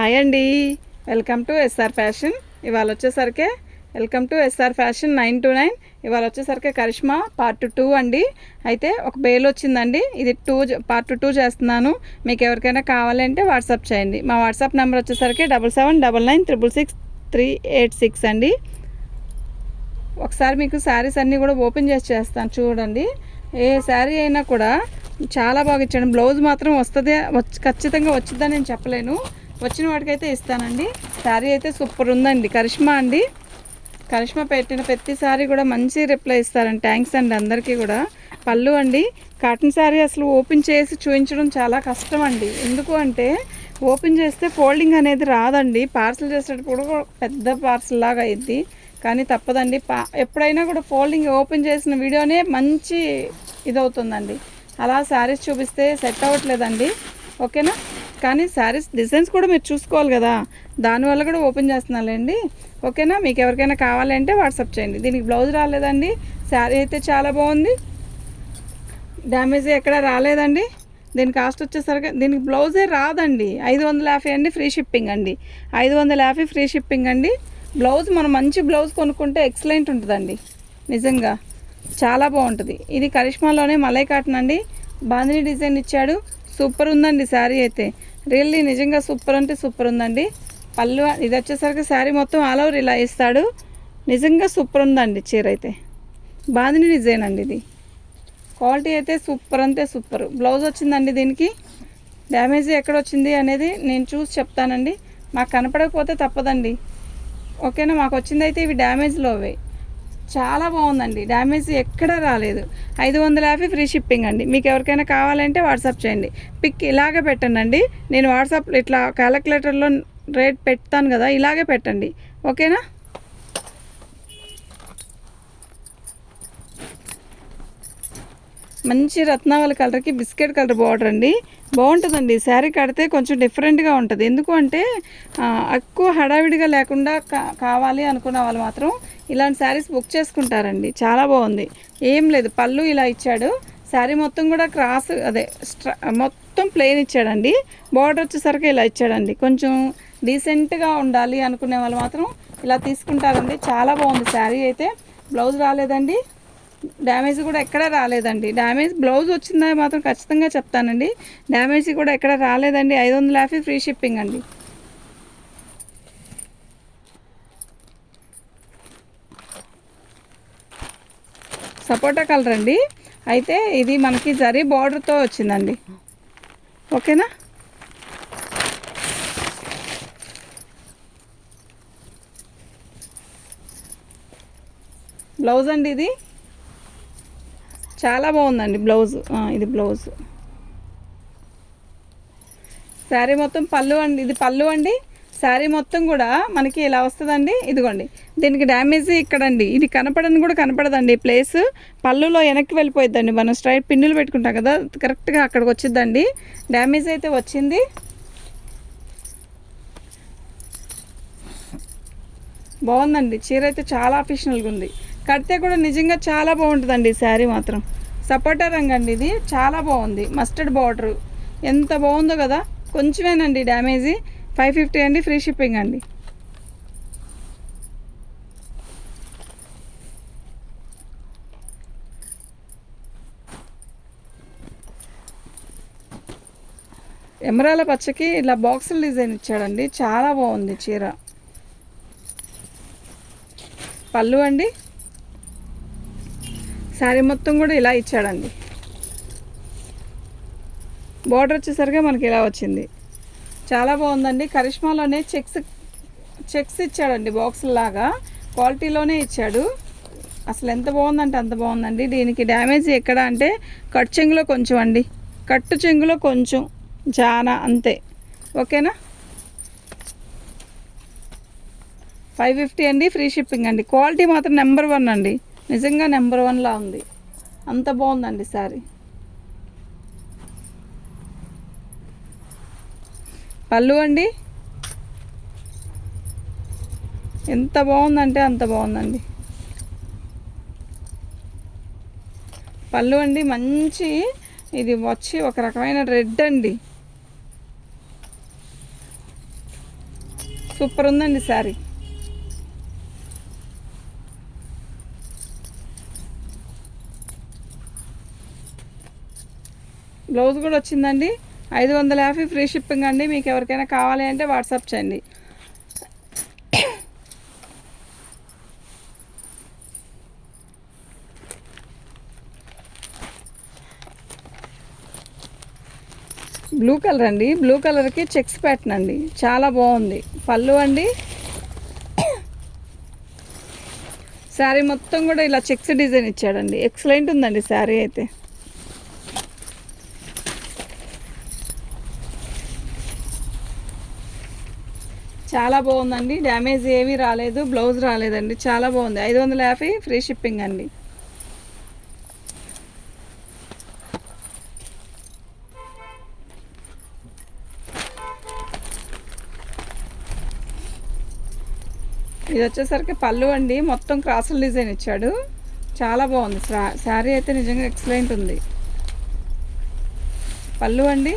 Hi అండి, welcome to SR fashion. ఇవాళ వచ్చేసరికి వెల్కమ్ టు ఎస్ఆర్ ఫ్యాషన్ 929. ఇవాళ వచ్చేసరికి కరిష్మా పార్ట్ 2 అండి. అయితే ఒక బేల్ వచ్చిందండి, ఇది పార్ట్ 2 చేస్తున్నాను. మీకు ఎవరికైనా కావాలంటే వాట్సాప్ చేయండి. మా వాట్సాప్ నెంబర్ వచ్చేసరికి 7799966386 అండి. ఒకసారి మీకు శారీస్ అన్నీ కూడా ఓపెన్ చేస్తాను చూడండి. ఏ శారీ అయినా కూడా చాలా బాగా ఇచ్చాను. బ్లౌజ్ మాత్రం ఖచ్చితంగా వచ్చిద్దని నేను చెప్పలేను, వచ్చిన వాటికైతే ఇస్తానండి. శారీ అయితే సూపర్ ఉందండి. కరిష్మా అండి, కరిష్మా పెట్టిన ప్రతిసారి కూడా మంచి రిప్లై ఇస్తారండి. థ్యాంక్స్ అండి అందరికీ కూడా. పళ్ళు అండి, కాటన్ శారీ అసలు ఓపెన్ చేసి చూపించడం చాలా కష్టం అండి. ఎందుకు అంటే ఓపెన్ చేస్తే ఫోల్డింగ్ అనేది రాదండి. పార్సల్ చేసేటప్పుడు కూడా పెద్ద పార్సల్ లాగా అయింది, కానీ తప్పదండి. ఎప్పుడైనా కూడా ఫోల్డింగ్ ఓపెన్ చేసిన వీడియోనే మంచి ఇదవుతుందండి. అలా శారీస్ చూపిస్తే సెట్ అవ్వట్లేదండి, ఓకేనా. కానీ శారీస్ డిజైన్స్ కూడా మీరు చూసుకోవాలి కదా, దానివల్ల కూడా ఓపెన్ చేస్తున్నానండి, ఓకేనా. మీకు ఎవరికైనా కావాలంటే వాట్సాప్ చేయండి. దీనికి బ్లౌజ్ రాలేదండి. శారీ అయితే చాలా బాగుంది, డ్యామేజ్ ఎక్కడ రాలేదండి. దీని కాస్ట్ వచ్చేసరికి దీనికి బ్లౌజే రాదండి. 550 అండి, ఫ్రీ షిప్పింగ్ అండి. 550 ఫ్రీ షిప్పింగ్ అండి. బ్లౌజ్ మనం మంచి బ్లౌజ్ కొనుక్కుంటే ఎక్సలెంట్ ఉంటుందండి, నిజంగా చాలా బాగుంటుంది. ఇది కరిష్మాలోనే మలై కాటన్ అండి, బాందిని డిజైన్ ఇచ్చాడు. సూపర్ ఉందండి శారీ అయితే, రియల్లీ నిజంగా సూపర్ అంటే సూపర్ ఉందండి. పళ్ళు ఇది వచ్చేసరికి శారీ మొత్తం ఆల్ ఓవర్ ఇలా ఇస్తాడు. నిజంగా సూపర్ ఉందండి చీర అయితే. బాందిని డిజైన్ అండి ఇది. క్వాలిటీ అయితే సూపర్ అంటే సూపర్. బ్లౌజ్ వచ్చిందండి. దీనికి డ్యామేజ్ ఎక్కడ వచ్చింది అనేది నేను చూసి చెప్తానండి. మాకు కనపడకపోతే తప్పదండి, ఓకేనా. మాకు వచ్చింది అయితే ఇవి డ్యామేజ్లోవే. చాలా బాగుందండి, డ్యామేజ్ ఎక్కడ రాలేదు. 550 ఫ్రీ షిప్పింగ్ అండి. మీకు ఎవరికైనా కావాలంటే వాట్సాప్ చేయండి. పిక్ ఇలాగే పెట్టండి. నేను వాట్సాప్లో ఇట్లా క్యాలిక్యులేటర్లో రేట్ పెడతాను కదా, ఇలాగే పెట్టండి, ఓకేనా. మంచి రత్నావళి కలర్కి బిస్కెట్ కలర్ బార్డర్ అండి, బాగుంటుందండి. శారీ కడితే కొంచెం డిఫరెంట్గా ఉంటుంది. ఎందుకు అంటే ఎక్కువ హడావిడిగా లేకుండా కావాలి అనుకున్న వాళ్ళు మాత్రం ఇలాంటి శారీస్ బుక్ చేసుకుంటారండి. చాలా బాగుంది. ఏం లేదు, పళ్ళు ఇలా ఇచ్చాడు. శారీ మొత్తం కూడా క్రాస్ మొత్తం ప్లెయిన్ ఇచ్చాడండి. బార్డర్ వచ్చేసరికి ఇలా ఇచ్చాడండి. కొంచెం డీసెంట్గా ఉండాలి అనుకునే వాళ్ళు మాత్రం ఇలా తీసుకుంటారండి. చాలా బాగుంది శారీ అయితే. బ్లౌజ్ రాలేదండి, డ్యామేజ్ కూడా ఎక్కడ రాలేదండి. డ్యామేజ్ బ్లౌజ్ వచ్చిందా మాత్రం ఖచ్చితంగా చెప్తానండి. డ్యామేజ్ కూడా ఎక్కడ రాలేదండి. 550 ఫ్రీ షిప్పింగ్ అండి. సపోటా కలర్ అండి. అయితే ఇది మనకి జరీ బార్డర్తో వచ్చిందండి, ఓకేనా. బ్లౌజ్ అండి, ఇది చాలా బాగుందండి బ్లౌజ్. ఇది బ్లౌజ్. శారీ మొత్తం పళ్ళు అండి, ఇది పళ్ళు అండి. శారీ మొత్తం కూడా మనకి ఇలా వస్తుందండి. ఇదిగోండి, దీనికి డ్యామేజ్ ఇక్కడండి. ఇది కనపడని కూడా కనపడదండి ప్లేస్. పళ్ళులో వెనక్కి వెళ్ళిపోయిద్దండి. మనం స్ట్రైట్ పిన్నులు పెట్టుకుంటాం కదా, కరెక్ట్గా అక్కడికి వచ్చిద్దండి. డ్యామేజ్ అయితే వచ్చింది. బాగుందండి చీర అయితే, చాలా అఫిషనల్గా ఉంది. కడితే కూడా నిజంగా చాలా బాగుంటుందండి శారీ మాత్రం. సపోటా రంగు అండి, ఇది చాలా బాగుంది. మస్టర్డ్ బార్డరు ఎంత బాగుందో కదా. కొంచెమేనండి డ్యామేజీ. 550 అండి, ఫ్రీ షిప్పింగ్ అండి. ఎమరాల పచ్చకి ఇలా బాక్సులు డిజైన్ ఇచ్చాడండి. చాలా బాగుంది చీర. పళ్ళు అండి, శారీ మొత్తం కూడా ఇలా ఇచ్చాడండి. బార్డర్ వచ్చేసరికి మనకి ఇలా వచ్చింది. చాలా బాగుందండి. కరిష్మాలోనే చెక్స్ ఇచ్చాడండి, బాక్సులాగా క్వాలిటీలోనే ఇచ్చాడు. అసలు ఎంత బాగుందంటే అంత బాగుందండి. దీనికి డ్యామేజ్ ఎక్కడ అంటే కట్ చెంగులో కొంచెం అండి, కట్టు చెంగులో కొంచెం జానా అంతే, ఓకేనా. 550 అండి, ఫ్రీ షిప్పింగ్ అండి. క్వాలిటీ మాత్రం నెంబర్ 1 అండి, నిజంగా నెంబర్ 1లా ఉంది. అంత బాగుందండి శారీ. పళ్ళు అండి, ఎంత బాగుందంటే అంత బాగుందండి. పళ్ళు అండి, మంచి ఇది వచ్చి ఒక రకమైన రెడ్ అండి. సూపర్ ఉందండి శారీ. బ్లౌజ్ కూడా వచ్చిందండి. 550 ఫ్రీ షిప్పింగ్ అండి. మీకు ఎవరికైనా కావాలి అంటే వాట్సాప్ చేయండి. బ్లూ కలర్ అండి. బ్లూ కలర్కి చెక్స్ ప్యాటర్న్ అండి, చాలా బాగుంది. పళ్ళు అండి. శారీ మొత్తం కూడా ఇలా చెక్స్ డిజైన్ ఇచ్చాడండి. ఎక్సలెంట్ ఉందండి శారీ అయితే. చాలా బాగుందండి. డ్యామేజ్ ఏమీ రాలేదు, బ్లౌజ్ రాలేదండి. చాలా బాగుంది. 550 ఫ్రీ షిప్పింగ్ అండి. ఇది వచ్చేసరికి పళ్ళు అండి. మొత్తం క్రాసుల డిజైన్ ఇచ్చాడు, చాలా బాగుంది. శారీ అయితే నిజంగా ఎక్సలెంట్ ఉంది. పళ్ళు అండి.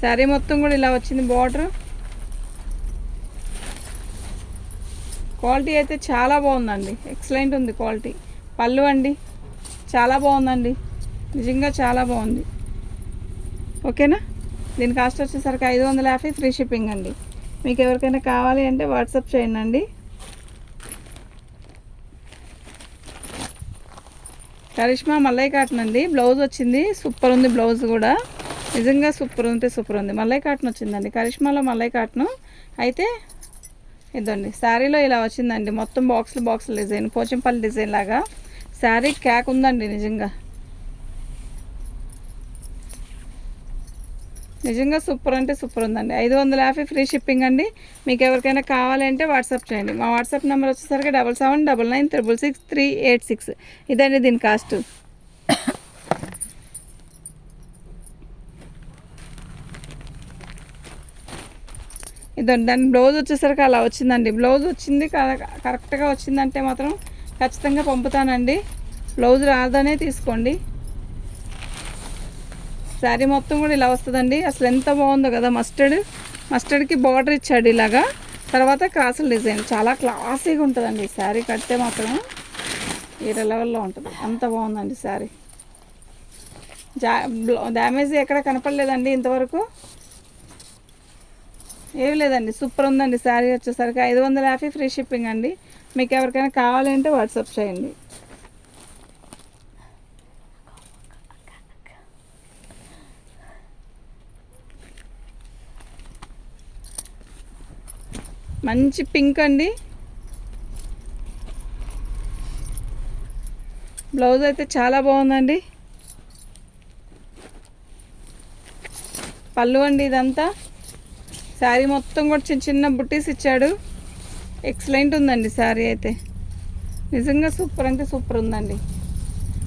శారీ మొత్తం కూడా ఇలా వచ్చింది బార్డర్. క్వాలిటీ అయితే చాలా బాగుందండి, ఎక్సలెంట్ ఉంది క్వాలిటీ. పళ్ళు అండి, చాలా బాగుందండి, నిజంగా చాలా బాగుంది. ఓకేనా. దీని కాస్ట్ వచ్చేసరికి 550 ఫ్రీ షిప్పింగ్ అండి. మీకు ఎవరికైనా కావాలి అంటే వాట్సాప్ చేయండి అండి. కరిష్మా మల్లై కాటన్ అండి. బ్లౌజ్ వచ్చింది, సూపర్ ఉంది. బ్లౌజ్ కూడా నిజంగా సూపర్ ఉంటే సూపర్ ఉంది. మల్లై కాటన్ వచ్చిందండి, కరిష్మాలో మల్లై కాటన్. అయితే ఇదండి శారీలో ఇలా వచ్చిందండి. మొత్తం బాక్సులు డిజైన్, పోచంపల్లి డిజైన్ లాగా శారీ క్యాక్ ఉందండి. నిజంగా సూపర్ అంటే సూపర్ ఉందండి. 550 ఫ్రీ షిప్పింగ్ అండి. మీకు ఎవరికైనా కావాలి అంటే వాట్సాప్ చేయండి. మా వాట్సాప్ నెంబర్ వచ్చేసరికి 7799966386. ఇదండి దీని కాస్ట్. ఇదండి దాని బ్లౌజ్ వచ్చేసరికి అలా వచ్చిందండి. బ్లౌజ్ వచ్చింది కరెక్ట్గా వచ్చిందంటే మాత్రం ఖచ్చితంగా పంపుతానండి. బ్లౌజ్ రాదనే తీసుకోండి. శారీ మొత్తం కూడా ఇలా వస్తుందండి. అసలు ఎంత బాగుందో కదా. మస్టర్డ్కి బార్డర్ ఇచ్చాడు ఇలాగా. తర్వాత క్రాసుల డిజైన్, చాలా క్లాసీగా ఉంటుందండి. శారీ కడితే మాత్రం వేరే లెవెల్లో ఉంటుంది. అంత బాగుందండి శారీ. డ్యామేజ్ ఎక్కడ కనపడలేదండి ఇంతవరకు, ఏమి లేదండి. సూపర్ ఉందండి శారీ వచ్చేసరికి 550 ఫ్రీ షిప్పింగ్ అండి. మీకు ఎవరికైనా కావాలి అంటే వాట్సాప్ చేయండి. మంచి పింక్ అండి. బ్లౌజ్ అయితే చాలా బాగుందండి. పళ్ళు అండి ఇదంతా. శారీ మొత్తం కూడా చిన్న బుట్టీస్ ఇచ్చాడు. ఎక్సలెంట్ ఉందండి శారీ అయితే. నిజంగా సూపర్ అంటే సూపర్ ఉందండి.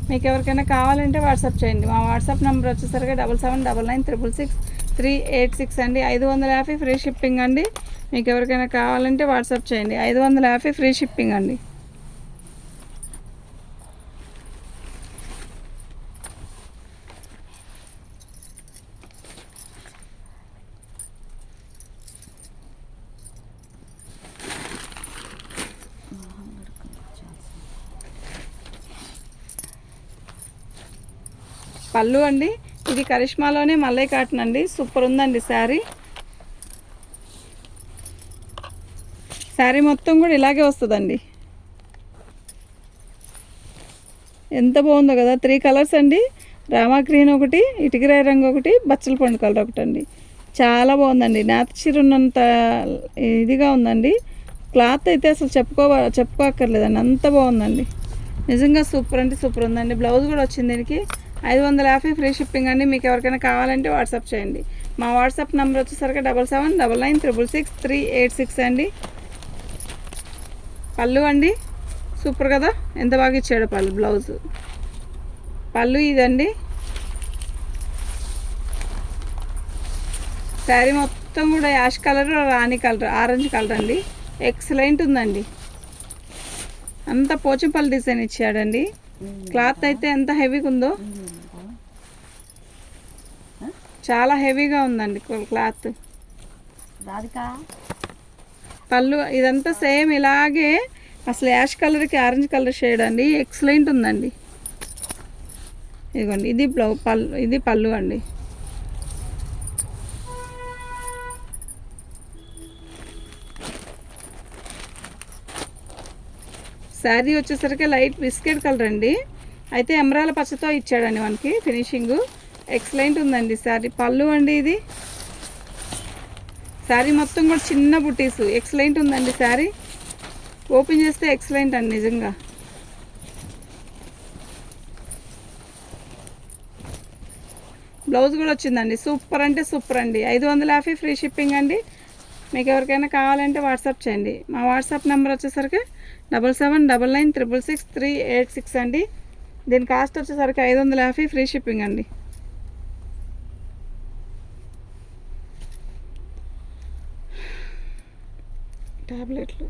మీకు ఎవరికైనా కావాలంటే వాట్సాప్ చేయండి. మా వాట్సాప్ నెంబర్ వచ్చేసరికి 7799666386 అండి. 550 ఫ్రీ షిప్పింగ్ అండి. మీకు ఎవరికైనా కావాలంటే వాట్సాప్ చేయండి. 550 ఫ్రీ షిప్పింగ్ అండి. పళ్ళు అండి. ఇది కరిష్మాలోనే మల్లై కాటన్ అండి. సూపర్ ఉందండి శారీ. శారీ మొత్తం కూడా ఇలాగే వస్తుందండి. ఎంత బాగుందో కదా. 3 కలర్స్ అండి. రామా గ్రీన్ ఒకటి, ఇటుకరాయి రంగు ఒకటి, బచ్చల పండు కలర్ ఒకటి అండి. చాలా బాగుందండి. నేతచీరున్నంత ఇదిగా ఉందండి. క్లాత్ అయితే అసలు చెప్పుకోక్కర్లేదండి, అంత బాగుందండి. నిజంగా సూపర్ అంటే సూపర్ ఉందండి. బ్లౌజ్ కూడా వచ్చింది దీనికి. 550 ఫ్రీ షిప్పింగ్ అండి. మీకు ఎవరికైనా కావాలంటే వాట్సాప్ చేయండి. మా వాట్సాప్ నెంబర్ వచ్చేసరికి 7799966386 అండి. పళ్ళు అండి, సూపర్ కదా. ఎంత బాగా ఇచ్చాడు బ్లౌజ్. పళ్ళు ఇదండి. శారీ మొత్తం కూడా యాష్ కలర్, రాణి కలర్, ఆరెంజ్ కలర్ అండి. ఎక్సలెంట్ ఉందండి. అంత పోచంపల్లి డిజైన్ ఇచ్చాడండి. క్లాత్ అయితే ఎంత హెవీగా ఉందో, చాలా హెవీగా ఉందండి క్లాత్. పళ్ళు ఇదంతా సేమ్ ఇలాగే, అసలు యాష్ కలర్కి ఆరెంజ్ కలర్ షేడ్ అండి, ఎక్సలెంట్ ఉందండి. ఇదిగోండి ఇది ఇది పళ్ళు అండి. శారీ వచ్చేసరికి లైట్ బిస్కెట్ కలర్ అండి, అయితే ఎమరాల పచ్చతో ఇచ్చాడండి మనకి ఫినిషింగ్. ఎక్సలెంట్ ఉందండి శారీ. పళ్ళు అండి ఇది. శారీ మొత్తం కూడా చిన్న బుటీసు. ఎక్సలెంట్ ఉందండి శారీ. ఓపెన్ చేస్తే ఎక్సలెంట్ అండి నిజంగా. బ్లౌజ్ కూడా వచ్చిందండి, సూపర్ అంటే సూపర్ అండి. 550 ఫ్రీ షిప్పింగ్ అండి. మీకు ఎవరికైనా కావాలంటే వాట్సాప్ చేయండి. మా వాట్సాప్ నెంబర్ వచ్చేసరికి 7799666386 అండి. దీని కాస్ట్ వచ్చేసరికి 550 ఫ్రీ షిప్పింగ్ అండి. టాబ్లెట్లు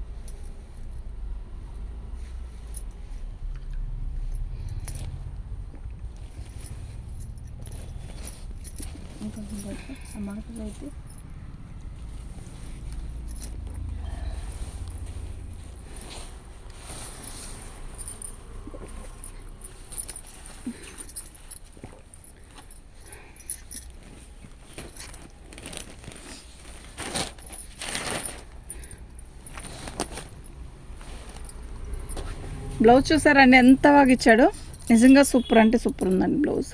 బ్లౌజ్ చూసారండి ఎంత బాగా ఇచ్చాడో, నిజంగా సూపర్ అంటే సూపర్ ఉందండి బ్లౌజ్.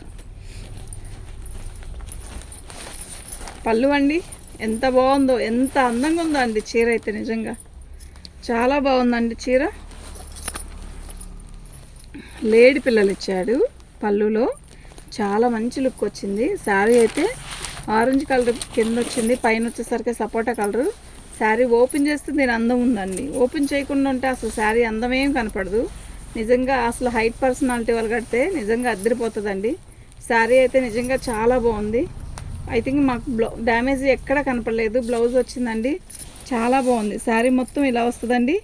పళ్ళు అండి ఎంత బాగుందో, ఎంత అందంగా ఉందో అండి చీర అయితే నిజంగా చాలా బాగుందండి చీర. లేడీ పిల్లలు ఇచ్చాడు పళ్ళులో, చాలా మంచి లుక్ వచ్చింది. శారీ అయితే ఆరెంజ్ కలర్ కింద వచ్చింది, పైన వచ్చేసరికి సపోటా కలరు. శారీ ఓపెన్ చేస్తే దీని అందం ఉందండి. ఓపెన్ చేయకుండా ఉంటే అసలు శారీ అందమేం కనపడదు. నిజంగా అసలు హైట్ పర్సనాలిటీ వాళ్ళు కడితే నిజంగా అద్దరిపోతుందండి. శారీ అయితే నిజంగా చాలా బాగుంది. ఐ థింక్ మాకు డ్యామేజ్ ఎక్కడ కనపడలేదు. బ్లౌజ్ వచ్చిందండి, చాలా బాగుంది. శారీ మొత్తం ఇలా వస్తుందండి.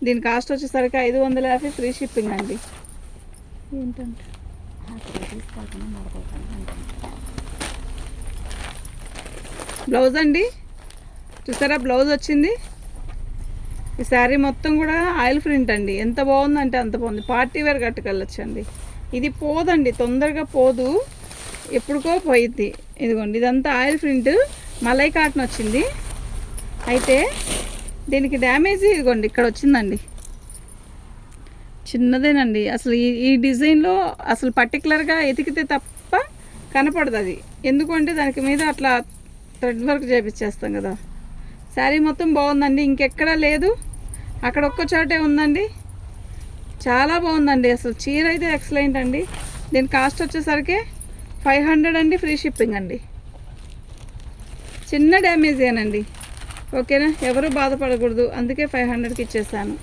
దీని కాస్ట్ వచ్చేసరికి 550 ఫ్రీ షిప్పింగ్ అండి. ఏంటంటే బ్లౌజ్ అండి చూసారా, బ్లౌజ్ వచ్చింది. ఈ శారీ మొత్తం కూడా ఆయిల్ ప్రింట్ అండి, ఎంత బాగుందంటే అంత బాగుంది. పార్టీ వేర్ కట్టుకెళ్ళొచ్చండి. ఇది పోదండి, తొందరగా పోదు, ఎప్పుడుకో పోయిద్ది. ఇదిగోండి ఇదంతా ఆయిల్ ప్రింట్, మలై కాటన్ వచ్చింది. అయితే దీనికి డ్యామేజ్ ఇదిగోండి ఇక్కడ వచ్చిందండి, చిన్నదేనండి. అసలు ఈ డిజైన్లో అసలు పర్టికులర్గా ఎతికితే తప్ప కనపడదు అది. ఎందుకంటే దానికి మీద అట్లా థ్రెడ్ వర్క్ చేపించేస్తాం కదా. శారీ మొత్తం బాగుందండి, ఇంకెక్కడా లేదు, అక్కడ ఒక్క చోటే ఉందండి. చాలా బాగుందండి అసలు చీర అయితే ఎక్సలెంట్ అండి. దీని కాస్ట్ వచ్చేసరికి 500 అండి, ఫ్రీ షిప్పింగ్ అండి. చిన్న డ్యామేజ్ ఏనండి, ఓకేనా, ఎవరు బాధపడకూడదు, అందుకే 500కి ఇచ్చేసాను.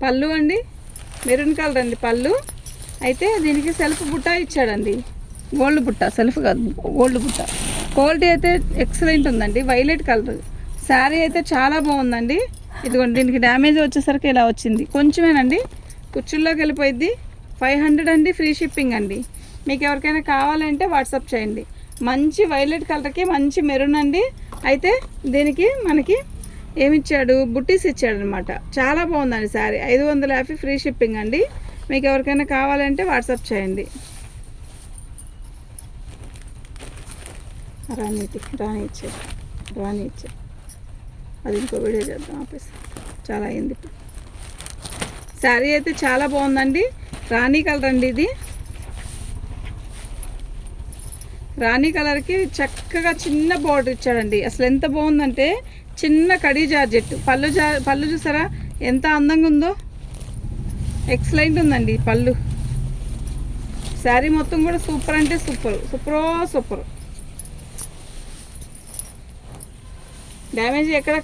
పళ్ళు అండి మెరూన్ కలర్ అండి పళ్ళు. అయితే దీనికి సెల్ఫ్ బుట్ట ఇచ్చాడండి, గోల్డ్ బుట్ట, సెల్ఫ్ కాదు గోల్డ్ బుట్ట. క్వాలిటీ అయితే ఎక్సలెంట్ ఉందండి, వైలెట్ కలర్. శారీ అయితే చాలా బాగుందండి. ఇదిగోండి దీనికి డ్యామేజ్ వచ్చేసరికి ఇలా వచ్చింది, కొంచెమేనండి, కుచ్చుల్లోకి వెళ్ళిపోయింది. 500 అండి, ఫ్రీ షిప్పింగ్ అండి. మీకు ఎవరికైనా కావాలంటే వాట్సాప్ చేయండి. మంచి వైలెట్ కలర్కి మంచి మెరూన్ అండి. అయితే దీనికి మనకి ఏమిచ్చాడు, బుట్టీస్ ఇచ్చాడు అనమాట. చాలా బాగుందండి శారీ. 550 ఫ్రీ షిప్పింగ్ అండి. మీకు ఎవరికైనా కావాలంటే వాట్సాప్ చేయండి. రాణి ఇచ్చే అది ఇంకో వీడియో చేద్దాం ఆపేసి, చాలా అయింది ఇప్పుడు. శారీ అయితే చాలా బాగుందండి, రాణి కలర్ అండి ఇది. రాణి కలర్కి చక్కగా చిన్న బార్డర్ ఇచ్చాడండి. అసలు ఎంత బాగుందంటే చిన్న కడీ జార్జెట్. పళ్ళు చూసారా ఎంత అందంగా ఉందో, ఎక్సలెంట్ ఉందండి పళ్ళు. శారీ మొత్తం కూడా సూపర్ అంటే సూపర్. డ్యామేజ్ ఎక్కడ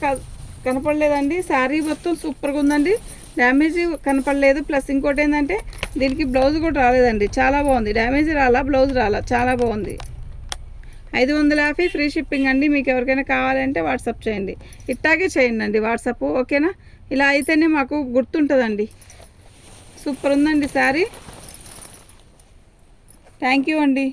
కనపడలేదండి. శారీ మొత్తం సూపర్గా ఉందండి, డ్యామేజ్ కనపడలేదు. ప్లస్ ఇంకోటి ఏంటంటే దీనికి బ్లౌజ్ కూడా రాలేదండి, చాలా బాగుంది. డ్యామేజ్ రాలా, బ్లౌజ్ రాలా, చాలా బాగుంది. 550 ఫ్రీ షిప్పింగ్ అండి. మీకు ఎవరికైనా కావాలంటే వాట్సాప్ చేయండి, ఇట్టాగే చేయండి అండి వాట్సాప్, ఓకేనా. ఇలా అయితేనే మాకు గుర్తుంటుందండి. సూపర్ ఉందండి శారీ. థ్యాంక్ యూ అండి.